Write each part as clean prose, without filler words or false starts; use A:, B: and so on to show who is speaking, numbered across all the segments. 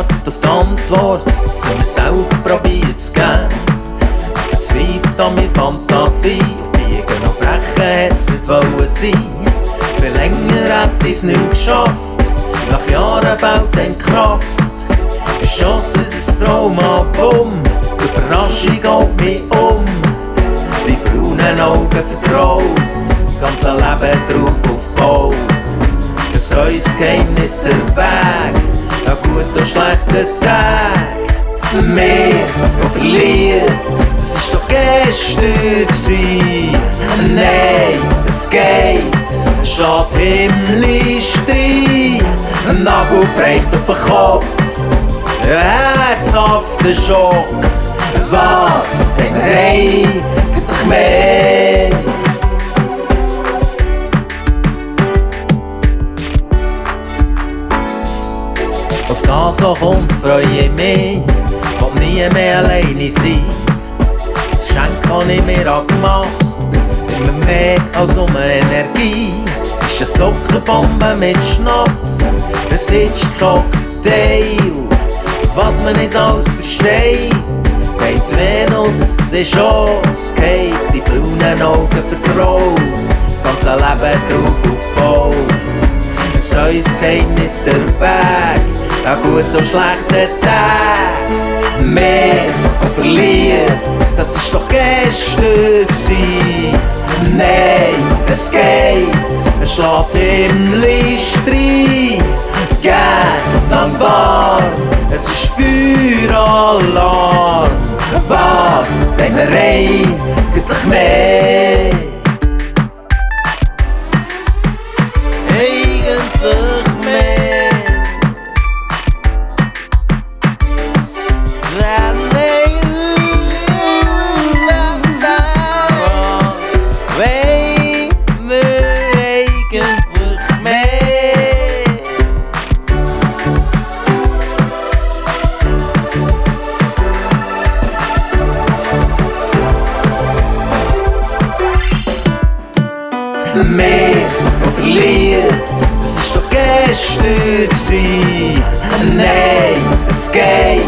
A: wartet auf die Antwort, so mir selber probiert zu geben. Verzweifelt an meine Fantasie, auf Biegen und Brechen hat's nicht wollen sein. Viel länger hätte ich's nicht geschafft, nach Jahren fehlt dann die Kraft. Geschossen das Trauma, bumm, Überraschung haut mich um. Die braunen Augen vertraut, das ganze Leben drauf aufgebaut. Das neues Geheimnis der Weg, an guten und schlechten Tagen. Mehr und verliert, das ist doch gestern gsi. Nein, es geht, schaut himmlisch rein. Ein Nagel bricht auf den Kopf, herzhafter Schock. Was, wenn wir haben, gibt noch mehr. Auf das, was kommt, freue ich mich, will nie mehr alleine sein. Das Geschenk habe ich mir angemacht, immer mehr als nur Energie. Es ist eine Zuckerbombe mit Schnaps, ein Hitchcock-Cocktail. Was man nicht alles versteht, geht Venus in Schoss, geht die braunen Augen vertraut, das ganze Leben drauf aufgebaut. Ein neues Geheimnis der Weg, an guten und schlechten Tagen. Mehr und verliert, das ist doch gestern gsi. Nein, es geht, es schlägt himmlisch rein. Gern, dann warm, es ist Feueralarm. Was, wenn wir rein, gibt doch mehr. Eigentlich mehr. Mehr und verliert, das ist doch gestern gsi. Nein, es geht,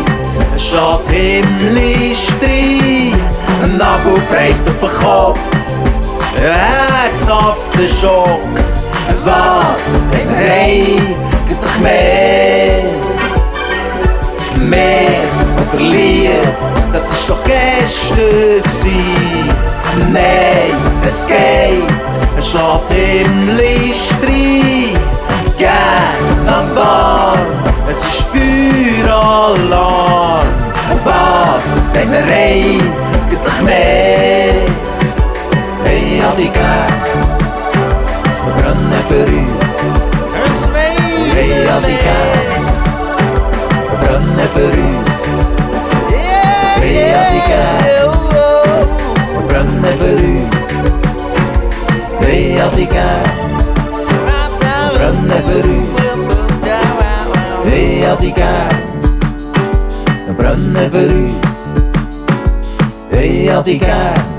A: es schlägt himmlisch rein. Ein Nagel bricht auf den Kopf, herzhafter Schock. Was, wenn wir haben, gibt noch mehr. Mehr und verliert, das ist doch gestern gsi. Nein, es geht, es schlägt himmlisch rein. Gern, dann warm, es ist Feueralarm. Was, wenn wir rein, gibt doch mehr. Hey, all die gern, wir brennen für uns. Hey, all die gern, wir brennen für uns. Hey, all die gern, wir brennen für uns. Hey, all die gern, wir brennen für uns. Hey, all die gern, wir brennen für uns. Hey, all die gern.